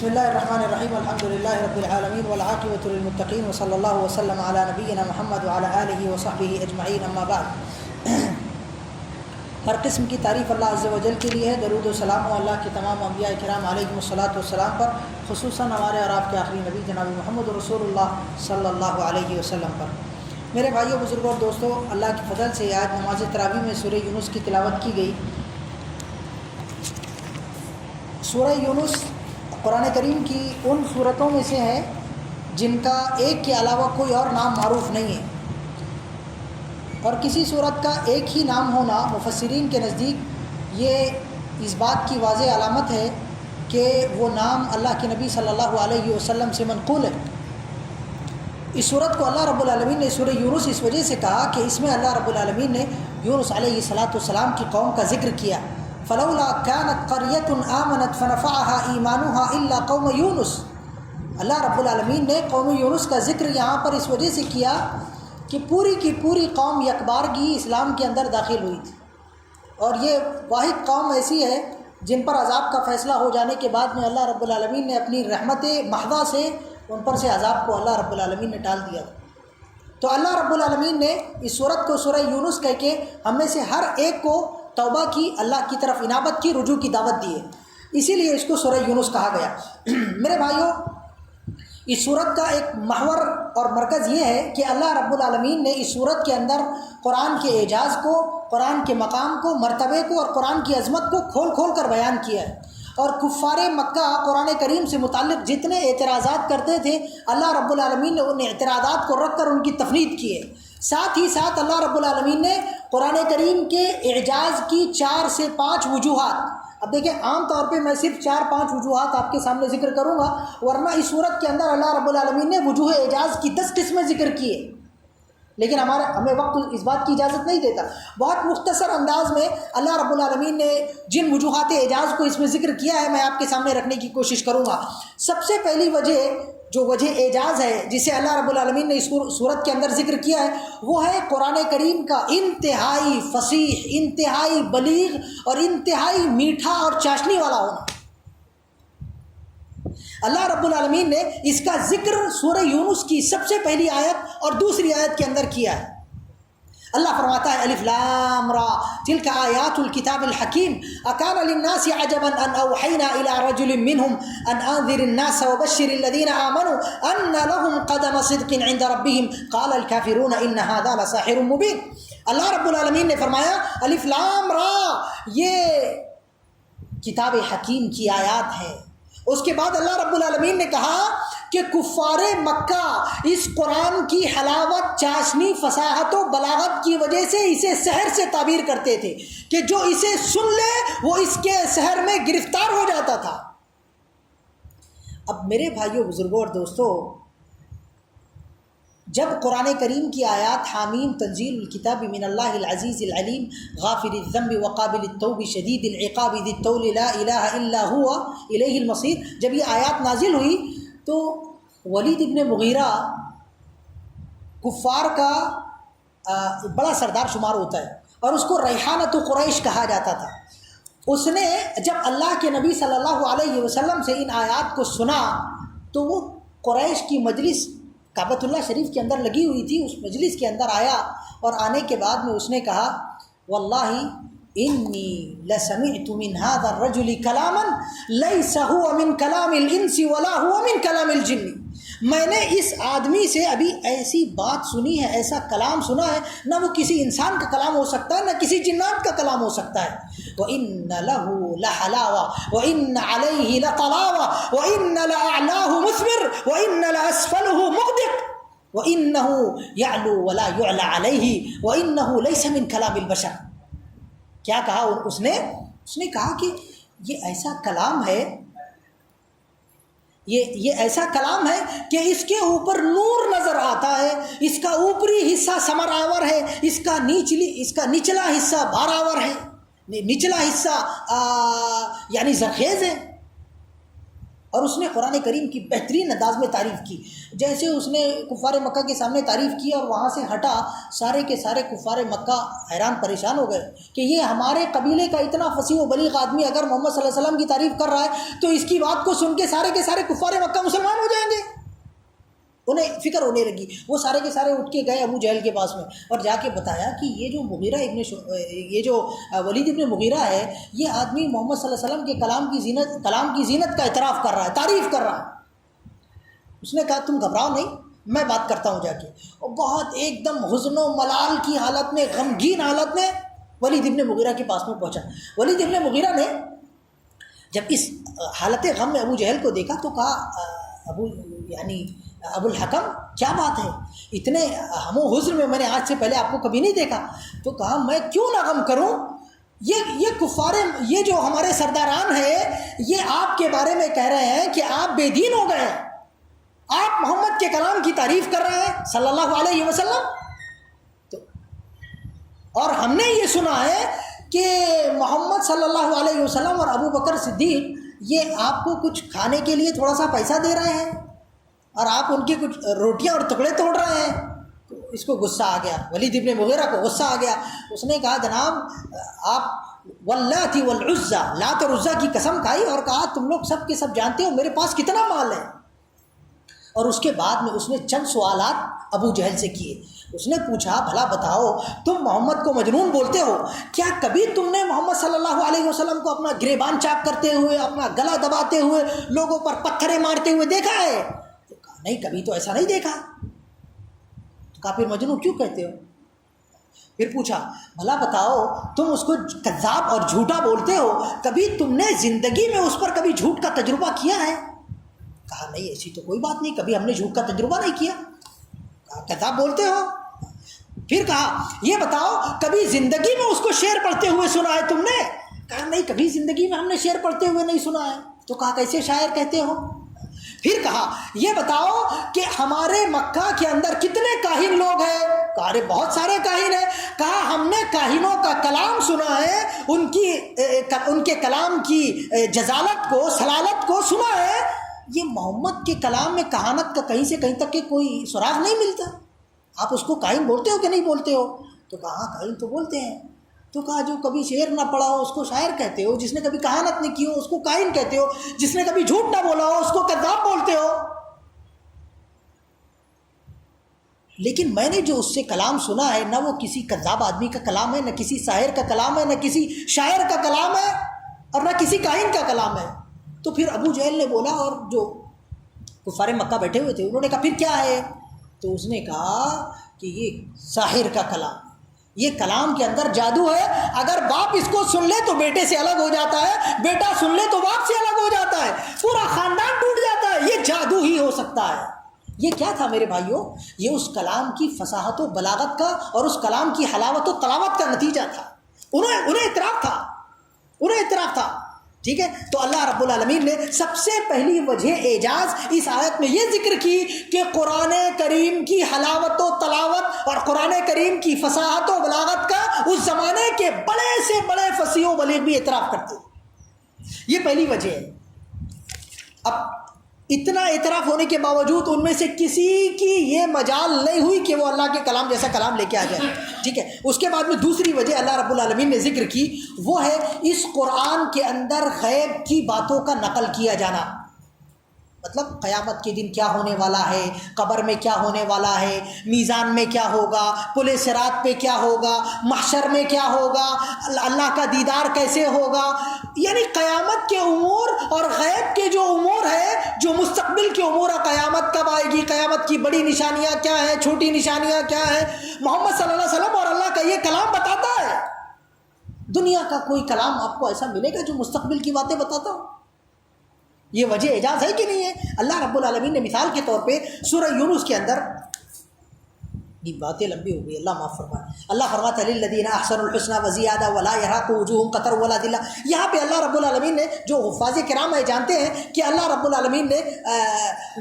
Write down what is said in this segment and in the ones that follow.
بسم اللہ الرحمن الرحیم الحمد للہ رب العالمین والعاقبۃ للمتقین وصلی اللہ وسلم علی نبینا محمد وعلی آلہ وصحبہ اجمعین اما بعد۔ ہر قسم کی تعریف اللہ عز و جل کے لیے ہے۔ درود و سلام و اللہ کے تمام انبیاء کرام علیہم الصلاۃ والسلام پر، خصوصاً ہمارے اور آپ کے آخری نبی جناب محمد رسول اللہ صلی اللہ علیہ وسلم پر۔ میرے بھائیوں، بزرگوں اور دوستوں، اللہ کے فضل سے آج نماز تراویح میں سورہ یونس کی تلاوت کی گئی۔ سورہ یونس قرآن کریم کی ان صورتوں میں سے ہے جن کا ایک کے علاوہ کوئی اور نام معروف نہیں ہے، اور کسی صورت کا ایک ہی نام ہونا مفسرین کے نزدیک یہ اس بات کی واضح علامت ہے کہ وہ نام اللہ کے نبی صلی اللہ علیہ وسلم سے منقول ہے۔ اس صورت کو اللہ رب العالمین نے سورہ یونس اس وجہ سے کہا کہ اس میں اللہ رب العالمین نے یونس علیہ السلام کی قوم کا ذکر کیا۔ فلولا كانت قرية آمنت فنفعها ایمانها الا قوم یونس۔ اللہ رب العالمین نے قوم یونس کا ذکر یہاں پر اس وجہ سے کیا کہ پوری کی پوری قوم یکبارگی اسلام کے اندر داخل ہوئی تھی، اور یہ واحد قوم ایسی ہے جن پر عذاب کا فیصلہ ہو جانے کے بعد میں اللہ رب العالمین نے اپنی رحمت محضہ سے ان پر سے عذاب کو اللہ رب العالمین نے ٹال دیا۔ تو اللہ رب العالمین نے اس صورت کو سورہ یونس کہہ کے ہم میں سے ہر ایک کو توبہ کی، اللہ کی طرف انابت کی، رجوع کی دعوت دی ہے، اسی لیے اس کو سورہ یونس کہا گیا۔ میرے بھائیوں، اس صورت کا ایک محور اور مرکز یہ ہے کہ اللہ رب العالمین نے اس صورت کے اندر قرآن کے اعجاز کو، قرآن کے مقام کو، مرتبے کو اور قرآن کی عظمت کو کھول کھول کر بیان کیا ہے، اور کفار مکہ قرآن کریم سے متعلق جتنے اعتراضات کرتے تھے اللہ رب العالمین نے ان اعتراضات کو رکھ کر ان کی تفنید کی ہے۔ ساتھ ہی ساتھ اللہ رب العالمین نے قرآن کریم کے اعجاز کی 4 سے 5 وجوہات، اب دیکھیں عام طور پہ میں صرف 4-5 وجوہات آپ کے سامنے ذکر کروں گا، ورنہ اس صورت کے اندر اللہ رب العالمین نے وجوہ اعجاز کی 10 قسمیں ذکر کی ہے، لیکن ہمیں وقت اس بات کی اجازت نہیں دیتا۔ بہت مختصر انداز میں اللہ رب العالمین نے جن وجوہات اعجاز کو اس میں ذکر کیا ہے میں آپ کے سامنے رکھنے کی کوشش کروں گا۔ سب سے پہلی وجہ جو وجہ اعجاز ہے جسے اللہ رب العالمین نے اس صورت کے اندر ذکر کیا ہے، وہ ہے قرآن کریم کا انتہائی فصیح، انتہائی بلیغ اور انتہائی میٹھا اور چاشنی والا ہونا۔ اللہ رب العالمین نے اس کا ذکر سورہ یونس کی سب سے پہلی آیت اور دوسری آیت کے اندر کیا ہے۔ اللہ فرماتا ہے الف لام را تلک آیات الکتاب الحکیم اکان للناس عجبا ان اوحینا الى رجل منهم ان انذر الناس وبشر الذین آمنوا ان لهم قدم صدق عند ربهم قال الكافرون ان هذا لساحر مبین۔ اللہ رب العالمین نے فرمایا الف لام را، یہ کتاب حکیم کی آیات ہے۔ اس کے بعد اللہ رب العالمین نے کہا کہ کفار مکہ اس قرآن کی حلاوت، چاشنی، فصاحت و بلاغت کی وجہ سے اسے سحر سے تعبیر کرتے تھے کہ جو اسے سن لے وہ اس کے سحر میں گرفتار ہو جاتا تھا۔ اب میرے بھائیوں، بزرگوں اور دوستوں، جب قرآن کریم کی آیات حامیم تنزیل الکتاب من اللہ العزیز العلیم غافر الذنب وقابل التوب شدید العقاب ذی الطول لا الہ الا هو الیہ المصیر، جب یہ آیات نازل ہوئی تو ولید ابن مغیرہ کفار کا بڑا سردار شمار ہوتا ہے، اور اس کو ریحانۃ قریش کہا جاتا تھا۔ اس نے جب اللہ کے نبی صلی اللہ علیہ وسلم سے ان آیات کو سنا تو وہ قریش کی مجلس کعبۃ اللہ شریف کے اندر لگی ہوئی تھی، اس مجلس کے اندر آیا، اور آنے کے بعد میں اس نے کہا واللہ انی لسمعت من هذا الرجل کلاما لیس هو من کلام الانس ولا هو من کلام الجن، میں نے اس آدمی سے ابھی ایسی بات سنی ہے، ایسا کلام سنا ہے، نہ وہ کسی انسان کا کلام ہو سکتا ہے نہ کسی جنات کا کلام ہو سکتا ہے۔ وَإِنَّ لَهُ لَحَلَاوَةً وَإِنَّ عَلَيْهِ لَطَلَاوَةً وَإِنَّ لَأَعْلَاهُ مُثْمِرٌ وَإِنَّ لَأَسْفَلُهُ مُغْدِقٌ وَإِنَّهُ يَعْلُو وَلَا يُعْلَى عَلَيْهِ وَإِنَّهُ لَيْسَ مِنْ كَلَامِ الْبَشَرِ۔ کیا کہا اس نے کہا کہ یہ ایسا کلام ہے، یہ ایسا کلام ہے کہ اس کے اوپر نور نظر آتا ہے، اس کا اوپری حصہ ثمر آور ہے، اس کا نچلا حصہ بار آور ہے، نچلا حصہ یعنی زرخیز ہے، اور اس نے قرآن کریم کی بہترین انداز میں تعریف کی. جیسے اس نے کفار مکہ کے سامنے تعریف کی اور وہاں سے ہٹا، سارے کے سارے کفار مکہ حیران پریشان ہو گئے کہ یہ ہمارے قبیلے کا اتنا فصیح و بلیغ آدمی اگر محمد صلی اللہ علیہ وسلم کی تعریف کر رہا ہے تو اس کی بات کو سن کے سارے کفار مکہ مسلمان ہو جائیں گے. انہیں فکر ہونے لگی. وہ سارے کے سارے اٹھ کے گئے ابو جہل کے پاس میں اور جا کے بتایا کہ یہ جو ولید ابن مغیرہ ہے، یہ آدمی محمد صلی اللہ علیہ وسلم کے کلام کی زینت کا اعتراف کر رہا ہے، تعریف کر رہا ہے. اس نے کہا تم گھبراؤ نہیں، میں بات کرتا ہوں جا کے. اور بہت ایک دم حزن و ملال کی حالت میں، غمگین حالت میں ولید ابن مغیرہ کے پاس میں پہنچا. ولید ابن مغیرہ نے جب اس حالت غم میں ابو جہل کو دیکھا تو کہا ابو الحکم کیا بات ہے، اتنے ہم و حزن میں نے آج سے پہلے آپ کو کبھی نہیں دیکھا. تو کہا میں کیوں نہ غم کروں، یہ کفار، یہ جو ہمارے سرداران ہیں یہ آپ کے بارے میں کہہ رہے ہیں کہ آپ بے دین ہو گئے، آپ محمد کے کلام کی تعریف کر رہے ہیں صلی اللہ علیہ وسلم. اور ہم نے یہ سنا ہے کہ محمد صلی اللہ علیہ وسلم اور ابو بکر صدیق یہ آپ کو کچھ کھانے کے لیے تھوڑا سا پیسہ دے رہے ہیں اور آپ ان کی کچھ روٹیاں اور ٹکڑے توڑ رہے ہیں. تو اس کو غصہ آ گیا، ولید ابن مغیرہ کو غصہ آ گیا. اس نے کہا جناب آپ واللات والعزى، لات اور عزا کی قسم کھائی اور کہا تم لوگ سب کے سب جانتے ہو میرے پاس کتنا مال ہے. اور اس کے بعد میں اس نے چند سوالات ابو جہل سے کیے. اس نے پوچھا بھلا بتاؤ تم محمد کو مجنون بولتے ہو، کیا کبھی تم نے محمد صلی اللہ علیہ وسلم کو اپنا گریبان چاک کرتے ہوئے، اپنا گلا دباتے ہوئے، لوگوں پر پتھریں مارتے ہوئے دیکھا ہے؟ تو کہا نہیں، کبھی تو ایسا نہیں دیکھا. تو کہا پھر مجنون کیوں کہتے ہو؟ پھر پوچھا بھلا بتاؤ تم اس کو کذاب اور جھوٹا بولتے ہو، کبھی تم نے زندگی میں اس پر کبھی جھوٹ کا تجربہ کیا ہے؟ کہا نہیں ایسی تو کوئی بات نہیں، کبھی ہم نے جھوٹ کا تجربہ نہیں کیا. کہا کذاب بولتے ہو. پھر کہا یہ بتاؤ کبھی زندگی میں اس کو شعر پڑھتے ہوئے سنا ہے تم نے؟ کہا نہیں، کبھی زندگی میں ہم نے شعر پڑھتے ہوئے نہیں سنا ہے. تو کہا کیسے شاعر کہتے ہو؟ پھر کہا یہ بتاؤ کہ ہمارے مکہ کے اندر کتنے کاہن لوگ ہیں؟ کہا ارے بہت سارے کاہن ہیں. کہا ہم نے کاہنوں کا کلام سنا ہے، ان کے کلام کی جزالت کو، سلالت کو سنا ہے. یہ محمد کے کلام میں کہانت کا کہیں سے کہیں تک کے کوئی سراغ نہیں ملتا. آپ اس کو کاہن بولتے ہو کہ نہیں بولتے ہو؟ تو کہا ہاں کاہن تو بولتے ہیں. تو کہا جو کبھی شعر نہ پڑھا ہو اس کو شاعر کہتے ہو، جس نے کبھی کہانت نہیں کی ہو اس کو کاہن کہتے ہو، جس نے کبھی جھوٹ نہ بولا ہو اس کو کذاب بولتے ہو. لیکن میں نے جو اس سے کلام سنا ہے نہ وہ کسی کذاب آدمی کا کلام ہے، نہ کسی شاعر کا کلام ہے، نہ کسی شاعر کا کلام ہے، اور نہ کسی کاہن کا کلام ہے. تو پھر ابو جہل نے بولا، اور جو کفار مکہ بیٹھے ہوئے تھے انہوں نے کہا پھر کیا ہے؟ تو اس نے کہا کہ یہ ساحر کا کلام، یہ کلام کے اندر جادو ہے. اگر باپ اس کو سن لے تو بیٹے سے الگ ہو جاتا ہے، بیٹا سن لے تو باپ سے الگ ہو جاتا ہے، پورا خاندان ٹوٹ جاتا ہے. یہ جادو ہی ہو سکتا ہے. یہ کیا تھا میرے بھائیوں؟ یہ اس کلام کی فصاحت و بلاغت کا اور اس کلام کی حلاوت و تلاوت کا نتیجہ تھا. انہیں اعتراف تھا. ٹھیک ہے. تو اللہ رب العالمین نے سب سے پہلی وجہ اعجاز اس آیت میں یہ ذکر کی کہ قرآن کریم کی حلاوت و تلاوت اور قرآن کریم کی فصاحت و بلاغت کا اس زمانے کے بڑے سے بڑے فصیح و بلیغ بھی اعتراف کرتے. یہ پہلی وجہ ہے. اب اتنا اعتراف ہونے کے باوجود ان میں سے کسی کی یہ مجال نہیں ہوئی کہ وہ اللہ کے کلام جیسا کلام لے کے آ جائے. ٹھیک ہے. اس کے بعد میں دوسری وجہ اللہ رب العالمین نے ذکر کی، وہ ہے اس قرآن کے اندر غیب کی باتوں کا نقل کیا جانا. مطلب قیامت کے دن کیا ہونے والا ہے، قبر میں کیا ہونے والا ہے، میزان میں کیا ہوگا، پل صراط پہ کیا ہوگا، محشر میں کیا ہوگا، اللہ کا دیدار کیسے ہوگا. یعنی قیامت کے امور اور غیب کے جو امور ہے، جو مستقبل کے امور ہے، قیامت کب آئے گی، قیامت کی بڑی نشانیاں کیا ہیں، چھوٹی نشانیاں کیا ہیں، محمد صلی اللہ علیہ وسلم اور اللہ کا یہ کلام بتاتا ہے. دنیا کا کوئی کلام آپ کو ایسا ملے گا جو مستقبل کی باتیں بتاتا ہو؟ یہ وجہ اعجاز ہے کہ نہیں ہے؟ اللہ رب العالمین نے مثال کے طور پہ سورہ یونس کے اندر یہ باتیں لمبی ہو گئی، اللہ معاف فرمائے۔ اللہ فرماتا ہے للذین احسنوا الحسنى وزیادہ ولا یرہق وجوہہم قتر ولا ذلہ۔ یہاں پہ اللہ رب العالمین نے، جو حفاظ کرام ہے جانتے ہیں کہ اللہ رب العالمین نے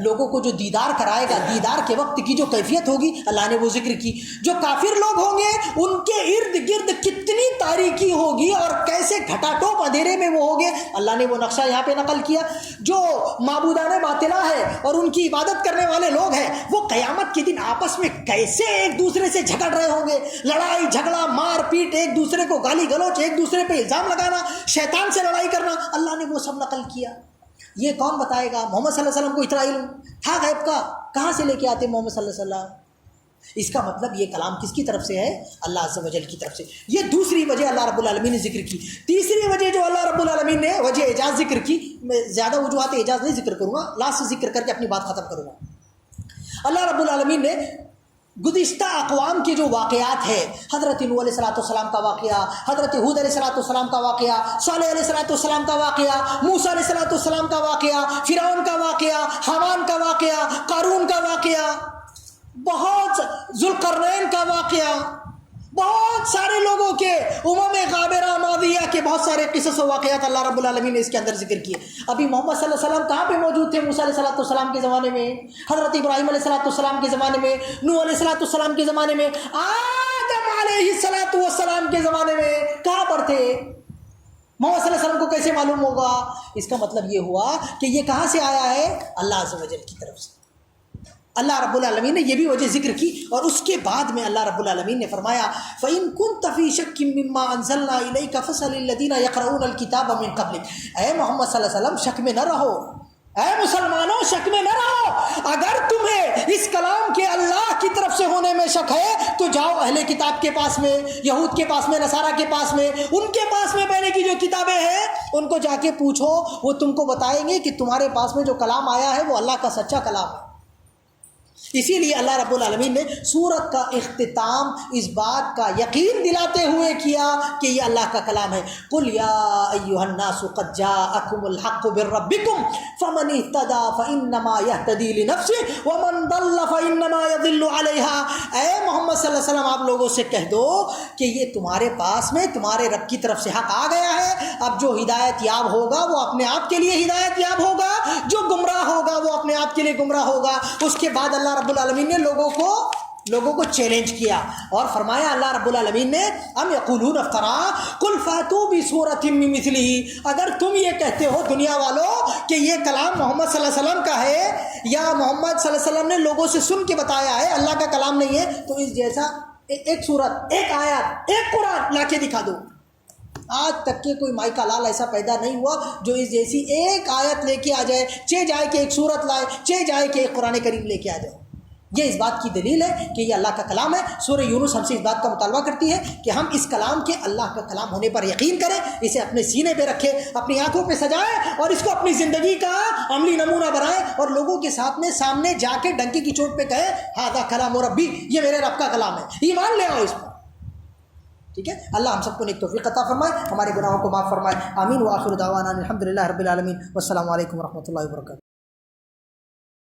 لوگوں کو جو دیدار کرائے گا، دیدار کے وقت کی جو کیفیت ہوگی اللہ نے وہ ذکر کی۔ جو کافر لوگ ہوں گے ان کے ارد گرد کتنی تاریکی ہوگی اور کیسے گھٹا ٹوپ اندھیرے میں وہ ہوگے، اللہ نے وہ نقشہ یہاں پہ نقل کیا۔ جو معبودان باطلہ ہے اور ان کی عبادت کرنے والے لوگ ہیں، وہ قیامت کے دن آپس میں کیسے ایک دوسرے سے جھگڑ رہے ہوں گے، لڑائی جھگڑا مار پیٹ، ایک دوسرے کو گالی گلوچ، ایک دوسرے پہ الزام لگانا، شیطان سے لڑائی کرنا، اللہ نے وہ سب نقل کیا۔ یہ کون بتائے گا؟ محمد صلی اللہ علیہ وسلم کو اتنا علم تھا غیب کا؟ کہاں سے لے کے آتے محمد صلی اللہ علیہ وسلم؟ اس کا مطلب یہ کلام کس کی طرف سے ہے؟ اللہ عز و جل کی طرف سے۔ یہ دوسری وجہ اللہ رب العالمین نے ذکر کی۔ تیسری وجہ جو اللہ رب العالمین نے وجہ اعجاز ذکر کی، میں زیادہ وجوہات اعجاز نہیں ذکر کروں گا، لاسٹ ذکر کر کے اپنی بات ختم کروں گا۔ اللہ رب العالمین نے گزشتہ اقوام کے جو واقعات ہیں، حضرت نوح علیہ السلام کا واقعہ، حضرت ہود علیہ السلام کا واقعہ، صالح علیہ السلام کا واقعہ، موسیٰ علیہ السلام کا واقعہ، فرعون کا واقعہ، حامان کا واقعہ، قارون کا واقعہ، بہت ذوالقرنین کا واقعہ، بہت سارے لوگوں کے امم غابرہ ماضیہ کے بہت سارے قصص و واقعات اللہ رب العالمین نے اس کے اندر ذکر کیے۔ ابھی محمد صلی اللہ علیہ وسلم کہاں پہ موجود تھے؟ موسیٰ علیہ السلام کے زمانے میں، حضرت ابراہیم علیہ السلام کے زمانے میں، نوح علیہ السلام کے زمانے میں، آدم علیہ السلام کے زمانے میں کہاں پر تھے؟ محمد صلی اللہ علیہ وسلم کو کیسے معلوم ہوگا؟ اس کا مطلب یہ ہوا کہ یہ کہاں سے آیا ہے؟ اللہ عز و جل کی طرف سے۔ اللہ رب العالمین نے یہ بھی وجہ ذکر کی، اور اس کے بعد میں اللہ رب العالمین نے فرمایا فَإِن كُنْتَ فِي شَكٍّ مِّمَّا أَنزَلْنَا إِلَيْكَ فَاسْأَلِ الَّذِينَ يَقْرَؤُونَ الْكِتَابَ مِن قَبْلِكَ۔ اے محمد صلی اللہ علیہ وسلم شک میں نہ رہو، اے مسلمانوں شک میں نہ رہو۔ اگر تمہیں اس کلام کے اللہ کی طرف سے ہونے میں شک ہے تو جاؤ اہل کتاب کے پاس میں، یہود کے پاس میں، نصارہ کے پاس میں، ان کے پاس میں پہلے کی جو کتابیں ہیں ان کو جا کے پوچھو، وہ تم کو بتائیں گے کہ تمہارے پاس میں جو کلام آیا ہے وہ اللہ کا سچا کلام ہے۔ اسی لیے اللہ رب العالمین نے سورت کا اختتام اس بات کا یقین دلاتے ہوئے کیا کہ یہ اللہ کا کلام ہے۔ قُلْ يَا أَيُّهَا النَّاسُ قَدْ جَاءَكُمُ الْحَقُّ مِن رَّبِّكُمْ فَمَنِ اهْتَدَىٰ فَإِنَّمَا يَهْتَدِي لِنَفْسِهِ وَمَن ضَلَّ فَإِنَّمَا يَضِلُّ عَلَيْهَا۔ اے محمد صلی اللہ علیہ وسلم آپ لوگوں سے کہہ دو کہ یہ تمہارے پاس میں تمہارے رب کی طرف سے حق آ گیا ہے، اب جو ہدایت یاب ہوگا وہ اپنے آپ کے لیے ہدایت یاب ہوگا، جو گمراہ ہوگا وہ اپنے آپ کے لیے گمراہ ہوگا۔ اس کے بعد اللہ رب العالمین نے لوگوں کو چیلنج کیا اور فرمایا اللہ رب العالمین نے ام یقولون افترا قل فاتوا بسورۃ من مثلہ۔ اگر تم یہ کہتے ہو دنیا والوں کہ یہ کلام محمد صلی اللہ علیہ وسلم کا ہے یا محمد صلی اللہ علیہ وسلم نے لوگوں سے سن کے بتایا ہے، اللہ کا کلام نہیں ہے، تو اس جیسا ایک سورت، ایک آیت، ایک قرآن لا کے دکھا دو۔ آج تک کے کوئی مائی کا لال ایسا پیدا نہیں ہوا جو اس جیسی ایک آیت لے کے آ جائے، چہ جائے کہ ایک سورت لائے، چہ جائے کہ ایک قرآن کریم لے کے آ جائے۔ یہ اس بات کی دلیل ہے کہ یہ اللہ کا کلام ہے۔ سورہ یونس ہم سے اس بات کا مطالبہ کرتی ہے کہ ہم اس کلام کے اللہ کا کلام ہونے پر یقین کریں، اسے اپنے سینے پہ رکھیں، اپنی آنکھوں پہ سجائیں اور اس کو اپنی زندگی کا عملی نمونہ بنائیں، اور لوگوں کے ساتھ میں سامنے جا کے ڈنکی کی چوٹ پہ کہیں ھذا کلام ربی، یہ میرے رب کا کلام ہے، ایمان لے آؤ اس پر۔ ٹھیک ہے، اللہ ہم سب کو نیک توفیق عطا فرمائے، ہمارے گناہوں کو معاف فرمائے، آمین۔ وآخر دعوانا الحمدللہ رب العالمین، والسلام علیکم ورحمۃ اللہ وبرکاتہ۔